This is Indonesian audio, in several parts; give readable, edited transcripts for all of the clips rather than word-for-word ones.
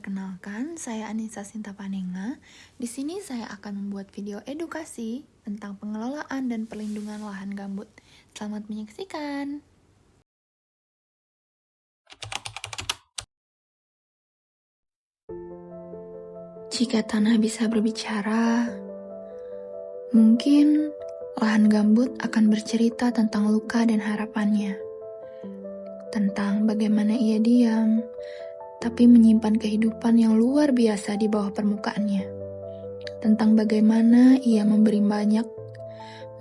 Perkenalkan, saya Anissa Sintapanenga. Di sini saya akan membuat video edukasi tentang pengelolaan dan perlindungan lahan gambut. Selamat menyaksikan. Jika tanah bisa berbicara, mungkin lahan gambut akan bercerita tentang luka dan harapannya. Tentang bagaimana ia diam, tapi menyimpan kehidupan yang luar biasa di bawah permukaannya. Tentang bagaimana ia memberi banyak,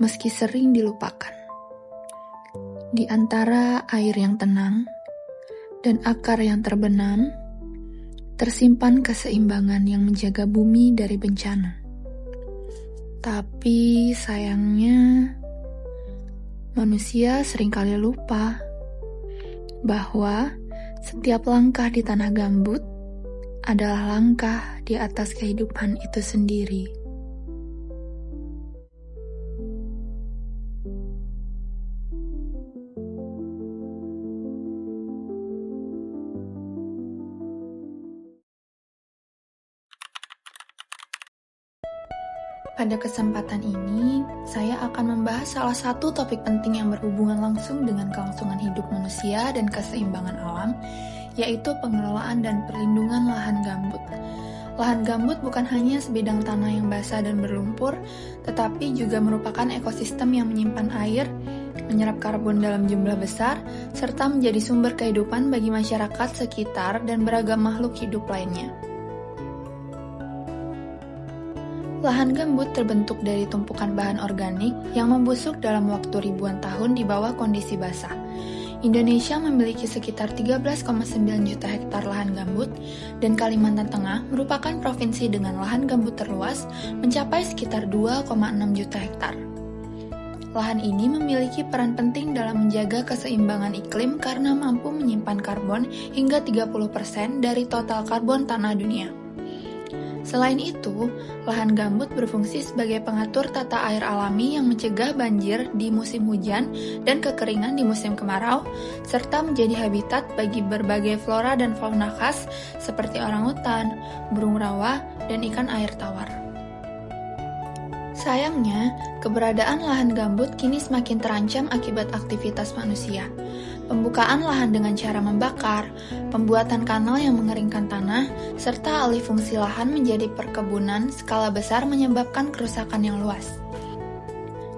meski sering dilupakan. Di antara air yang tenang dan akar yang terbenam, tersimpan keseimbangan yang menjaga bumi dari bencana. Tapi sayangnya, manusia seringkali lupa bahwa setiap langkah di tanah gambut adalah langkah di atas kehidupan itu sendiri. Pada kesempatan ini, saya akan membahas salah satu topik penting yang berhubungan langsung dengan kelangsungan hidup manusia dan keseimbangan alam, yaitu pengelolaan dan perlindungan lahan gambut. Lahan gambut bukan hanya sebidang tanah yang basah dan berlumpur, tetapi juga merupakan ekosistem yang menyimpan air, menyerap karbon dalam jumlah besar, serta menjadi sumber kehidupan bagi masyarakat sekitar dan beragam makhluk hidup lainnya. Lahan gambut terbentuk dari tumpukan bahan organik yang membusuk dalam waktu ribuan tahun di bawah kondisi basah. Indonesia memiliki sekitar 13,9 juta hektar lahan gambut, dan Kalimantan Tengah merupakan provinsi dengan lahan gambut terluas mencapai sekitar 2,6 juta hektar. Lahan ini memiliki peran penting dalam menjaga keseimbangan iklim karena mampu menyimpan karbon hingga 30% dari total karbon tanah dunia. Selain itu, lahan gambut berfungsi sebagai pengatur tata air alami yang mencegah banjir di musim hujan dan kekeringan di musim kemarau, serta menjadi habitat bagi berbagai flora dan fauna khas seperti orangutan, burung rawa, dan ikan air tawar. Sayangnya, keberadaan lahan gambut kini semakin terancam akibat aktivitas manusia. Pembukaan lahan dengan cara membakar, pembuatan kanal yang mengeringkan tanah, serta alih fungsi lahan menjadi perkebunan skala besar menyebabkan kerusakan yang luas.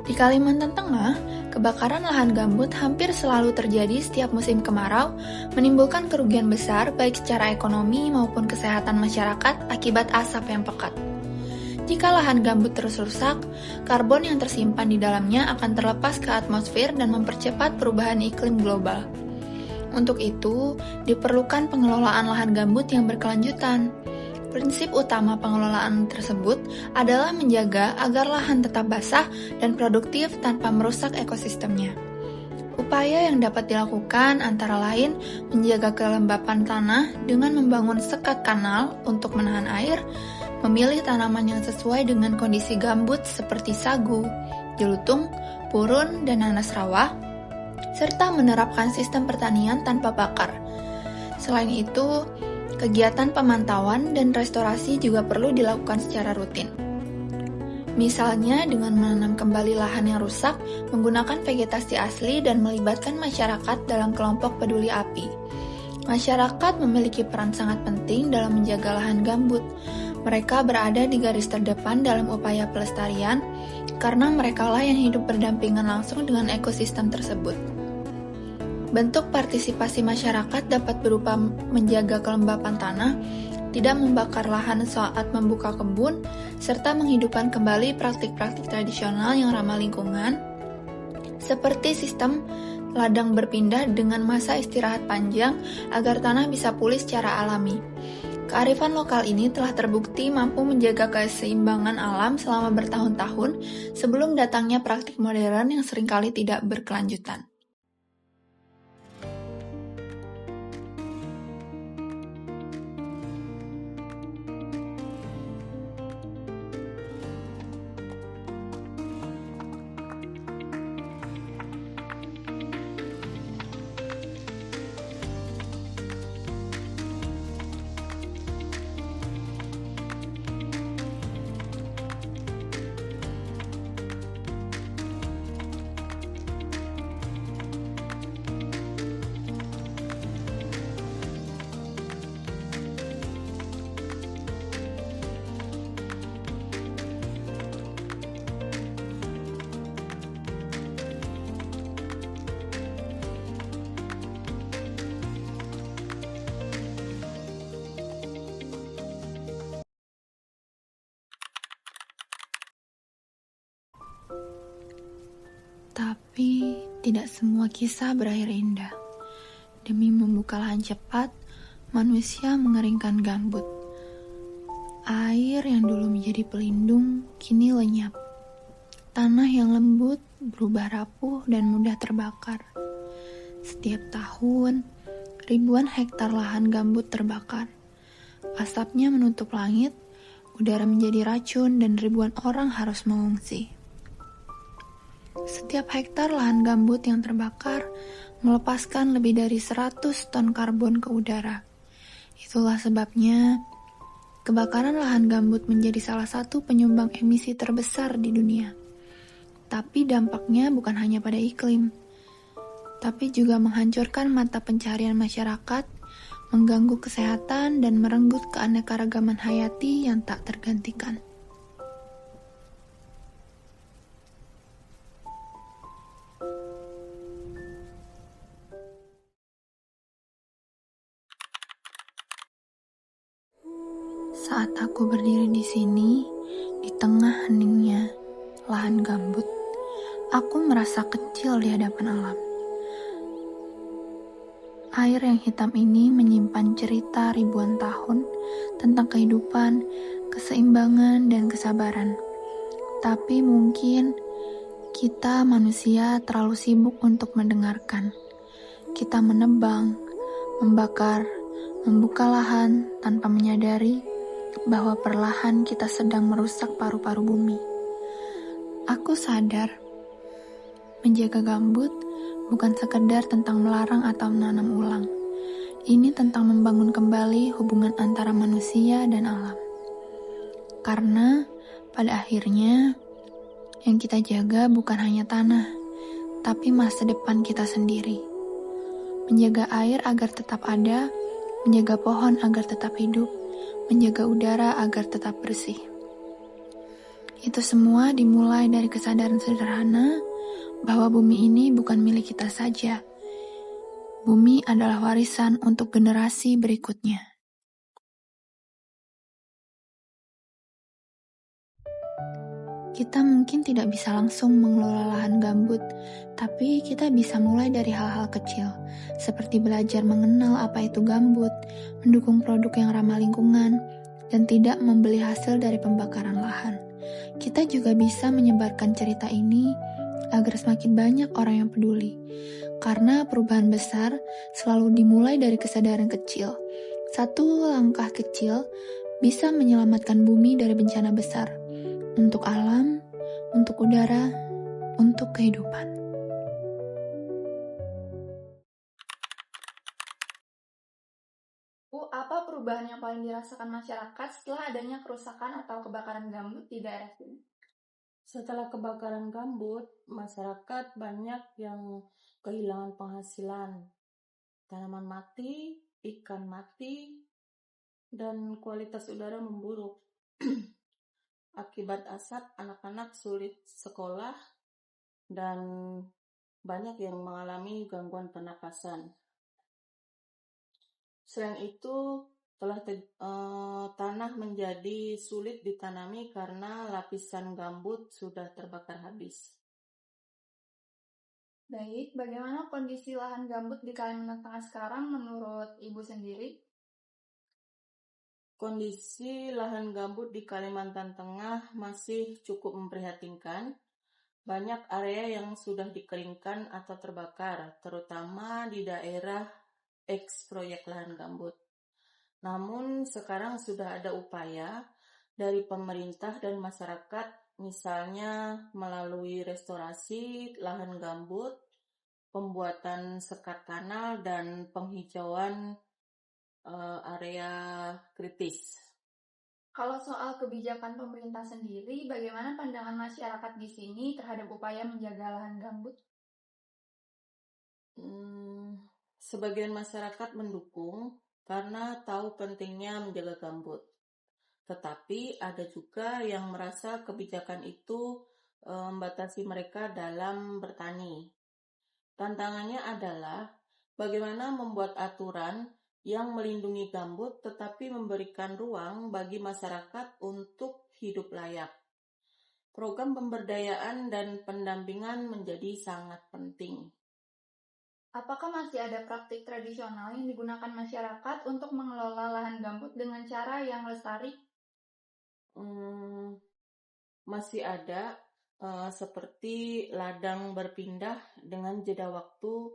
Di Kalimantan Tengah, kebakaran lahan gambut hampir selalu terjadi setiap musim kemarau, menimbulkan kerugian besar baik secara ekonomi maupun kesehatan masyarakat akibat asap yang pekat. Jika lahan gambut terus rusak, karbon yang tersimpan di dalamnya akan terlepas ke atmosfer dan mempercepat perubahan iklim global. Untuk itu, diperlukan pengelolaan lahan gambut yang berkelanjutan. Prinsip utama pengelolaan tersebut adalah menjaga agar lahan tetap basah dan produktif tanpa merusak ekosistemnya. Upaya yang dapat dilakukan antara lain menjaga kelembapan tanah dengan membangun sekat kanal untuk menahan air, memilih tanaman yang sesuai dengan kondisi gambut seperti sagu, jelutung, purun, dan nanas rawa, serta menerapkan sistem pertanian tanpa bakar. Selain itu, kegiatan pemantauan dan restorasi juga perlu dilakukan secara rutin. Misalnya dengan menanam kembali lahan yang rusak, menggunakan vegetasi asli dan melibatkan masyarakat dalam kelompok peduli api. Masyarakat memiliki peran sangat penting dalam menjaga lahan gambut. Mereka berada di garis terdepan dalam upaya pelestarian karena merekalah yang hidup berdampingan langsung dengan ekosistem tersebut. Bentuk partisipasi masyarakat dapat berupa menjaga kelembapan tanah, tidak membakar lahan saat membuka kebun, serta menghidupkan kembali praktik-praktik tradisional yang ramah lingkungan, seperti sistem ladang berpindah dengan masa istirahat panjang agar tanah bisa pulih secara alami. Kearifan lokal ini telah terbukti mampu menjaga keseimbangan alam selama bertahun-tahun sebelum datangnya praktik modern yang seringkali tidak berkelanjutan. Tapi tidak semua kisah berakhir indah. Demi membuka lahan cepat, manusia mengeringkan gambut. Air yang dulu menjadi pelindung kini lenyap. Tanah yang lembut berubah rapuh dan mudah terbakar. Setiap tahun, ribuan hektar lahan gambut terbakar. Asapnya menutup langit, udara menjadi racun dan ribuan orang harus mengungsi. Setiap hektar lahan gambut yang terbakar melepaskan lebih dari 100 ton karbon ke udara. Itulah sebabnya kebakaran lahan gambut menjadi salah satu penyumbang emisi terbesar di dunia. Tapi dampaknya bukan hanya pada iklim, tapi juga menghancurkan mata pencaharian masyarakat, mengganggu kesehatan, dan merenggut keanekaragaman hayati yang tak tergantikan. Saat aku berdiri di sini, di tengah heningnya lahan gambut, aku merasa kecil di hadapan alam. Air yang hitam ini menyimpan cerita ribuan tahun tentang kehidupan, keseimbangan, dan kesabaran. Tapi mungkin kita manusia terlalu sibuk untuk mendengarkan. Kita menebang, membakar, membuka lahan tanpa menyadari bahwa perlahan kita sedang merusak paru-paru bumi. Aku sadar, menjaga gambut bukan sekedar tentang melarang atau menanam ulang. Ini tentang membangun kembali hubungan antara manusia dan alam. Karena pada akhirnya yang kita jaga bukan hanya tanah, tapi masa depan kita sendiri. Menjaga air agar tetap ada, menjaga pohon agar tetap hidup, menjaga udara agar tetap bersih. Itu semua dimulai dari kesadaran sederhana bahwa bumi ini bukan milik kita saja. Bumi adalah warisan untuk generasi berikutnya. Kita mungkin tidak bisa langsung mengelola lahan gambut, tapi kita bisa mulai dari hal-hal kecil, seperti belajar mengenal apa itu gambut, mendukung produk yang ramah lingkungan, dan tidak membeli hasil dari pembakaran lahan. Kita juga bisa menyebarkan cerita ini agar semakin banyak orang yang peduli. Karena perubahan besar selalu dimulai dari kesadaran kecil. Satu langkah kecil bisa menyelamatkan bumi dari bencana besar. Untuk alam, untuk udara, untuk kehidupan. Apa perubahan yang paling dirasakan masyarakat setelah adanya kerusakan atau kebakaran gambut di daerah sini? Setelah kebakaran gambut, masyarakat banyak yang kehilangan penghasilan. Tanaman mati, ikan mati, dan kualitas udara memburuk. Akibat asap, anak-anak sulit sekolah dan banyak yang mengalami gangguan pernapasan. Selain itu, tanah menjadi sulit ditanami karena lapisan gambut sudah terbakar habis. Baik, bagaimana kondisi lahan gambut di Kalimantan Tengah sekarang menurut Ibu sendiri? Kondisi lahan gambut di Kalimantan Tengah masih cukup memprihatinkan. Banyak area yang sudah dikeringkan atau terbakar, terutama di daerah eks-proyek lahan gambut. Namun sekarang sudah ada upaya dari pemerintah dan masyarakat, misalnya melalui restorasi lahan gambut, pembuatan sekat kanal, dan penghijauan area kritis. Kalau soal kebijakan pemerintah sendiri, bagaimana pandangan masyarakat di sini terhadap upaya menjaga lahan gambut? Sebagian masyarakat mendukung karena tahu pentingnya menjaga gambut. Tetapi ada juga yang merasa kebijakan itu membatasi mereka dalam bertani. Tantangannya adalah bagaimana membuat aturan yang melindungi gambut tetapi memberikan ruang bagi masyarakat untuk hidup layak. Program pemberdayaan dan pendampingan menjadi sangat penting. Apakah masih ada praktik tradisional yang digunakan masyarakat untuk mengelola lahan gambut dengan cara yang lestari? Masih ada, seperti ladang berpindah dengan jeda waktu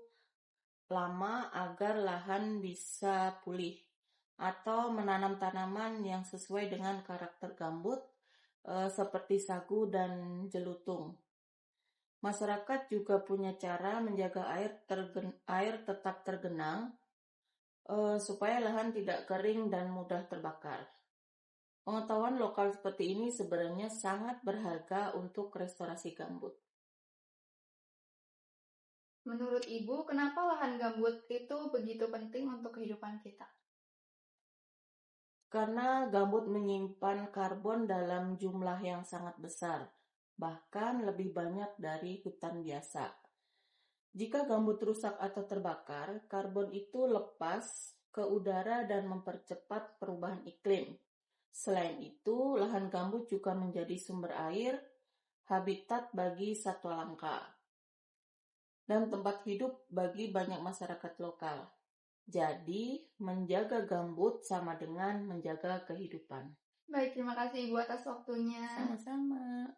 lama agar lahan bisa pulih, atau menanam tanaman yang sesuai dengan karakter gambut, seperti sagu dan jelutung. Masyarakat juga punya cara menjaga air tetap tergenang, supaya lahan tidak kering dan mudah terbakar. Pengetahuan lokal seperti ini sebenarnya sangat berharga untuk restorasi gambut. Menurut Ibu, kenapa lahan gambut itu begitu penting untuk kehidupan kita? Karena gambut menyimpan karbon dalam jumlah yang sangat besar, bahkan lebih banyak dari hutan biasa. Jika gambut rusak atau terbakar, karbon itu lepas ke udara dan mempercepat perubahan iklim. Selain itu, lahan gambut juga menjadi sumber air, habitat bagi satwa langka, dan tempat hidup bagi banyak masyarakat lokal. Jadi, menjaga gambut sama dengan menjaga kehidupan. Baik, terima kasih Ibu atas waktunya. Sama-sama.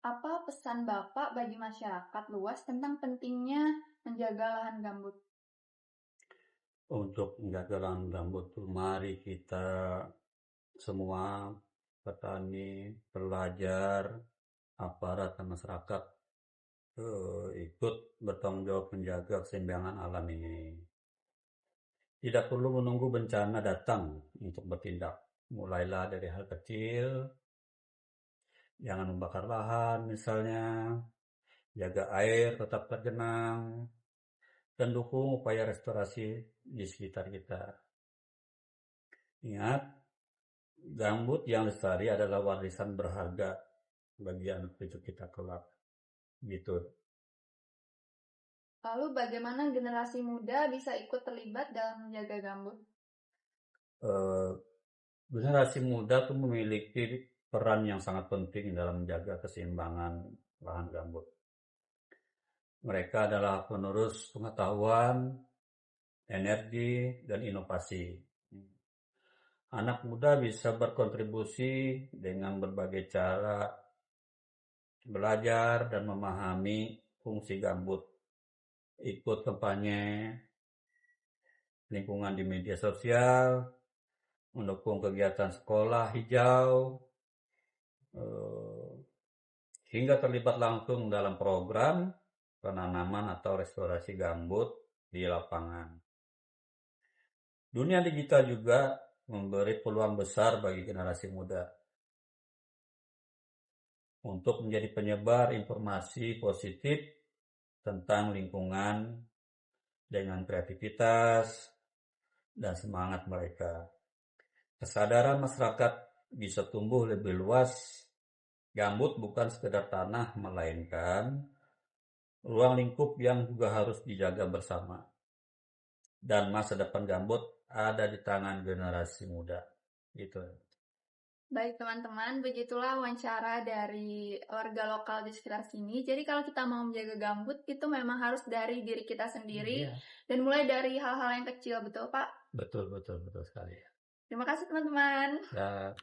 Apa pesan Bapak bagi masyarakat luas tentang pentingnya menjaga lahan gambut? Untuk menjaga lahan gambut, mari kita semua petani, pelajar, aparat dan masyarakat ikut bertanggung jawab menjaga keseimbangan alam ini. Tidak perlu menunggu bencana datang untuk bertindak. Mulailah dari hal kecil, jangan membakar lahan misalnya, jaga air tetap tergenang, dan dukung upaya restorasi di sekitar kita. Ingat, gambut yang lestari adalah warisan berharga bagi anak cucu kita kelak. Gitu. Lalu bagaimana generasi muda bisa ikut terlibat dalam menjaga gambut? Generasi muda tuh memiliki peran yang sangat penting dalam menjaga keseimbangan lahan gambut. Mereka adalah penerus pengetahuan, energi, dan inovasi. Anak muda bisa berkontribusi dengan berbagai cara belajar dan memahami fungsi gambut. Ikut kampanye lingkungan di media sosial, mendukung kegiatan sekolah hijau, hingga terlibat langsung dalam program penanaman atau restorasi gambut di lapangan. Dunia digital juga memberi peluang besar bagi generasi muda untuk menjadi penyebar informasi positif tentang lingkungan dengan kreativitas dan semangat mereka. Kesadaran masyarakat bisa tumbuh lebih luas. Gambut bukan sekedar tanah, melainkan ruang lingkup yang juga harus dijaga bersama. Dan masa depan gambut ada di tangan generasi muda. Gitu. Baik teman-teman, begitulah wawancara dari warga lokal di sekitar sini. Jadi kalau kita mau menjaga gambut itu memang harus dari diri kita sendiri dan mulai dari hal-hal yang kecil, betul Pak? Betul sekali. Terima kasih teman-teman. Ya.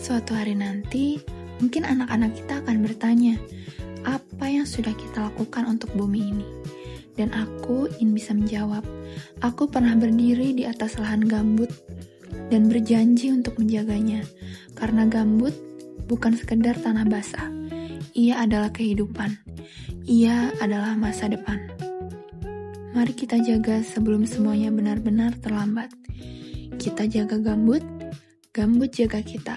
Suatu hari nanti, mungkin anak-anak kita akan bertanya, apa yang sudah kita lakukan untuk bumi ini? Dan aku ingin bisa menjawab, aku pernah berdiri di atas lahan gambut dan berjanji untuk menjaganya. Karena gambut bukan sekedar tanah basah, ia adalah kehidupan, ia adalah masa depan. Mari kita jaga sebelum semuanya benar-benar terlambat. Kita jaga gambut, gambut jaga kita.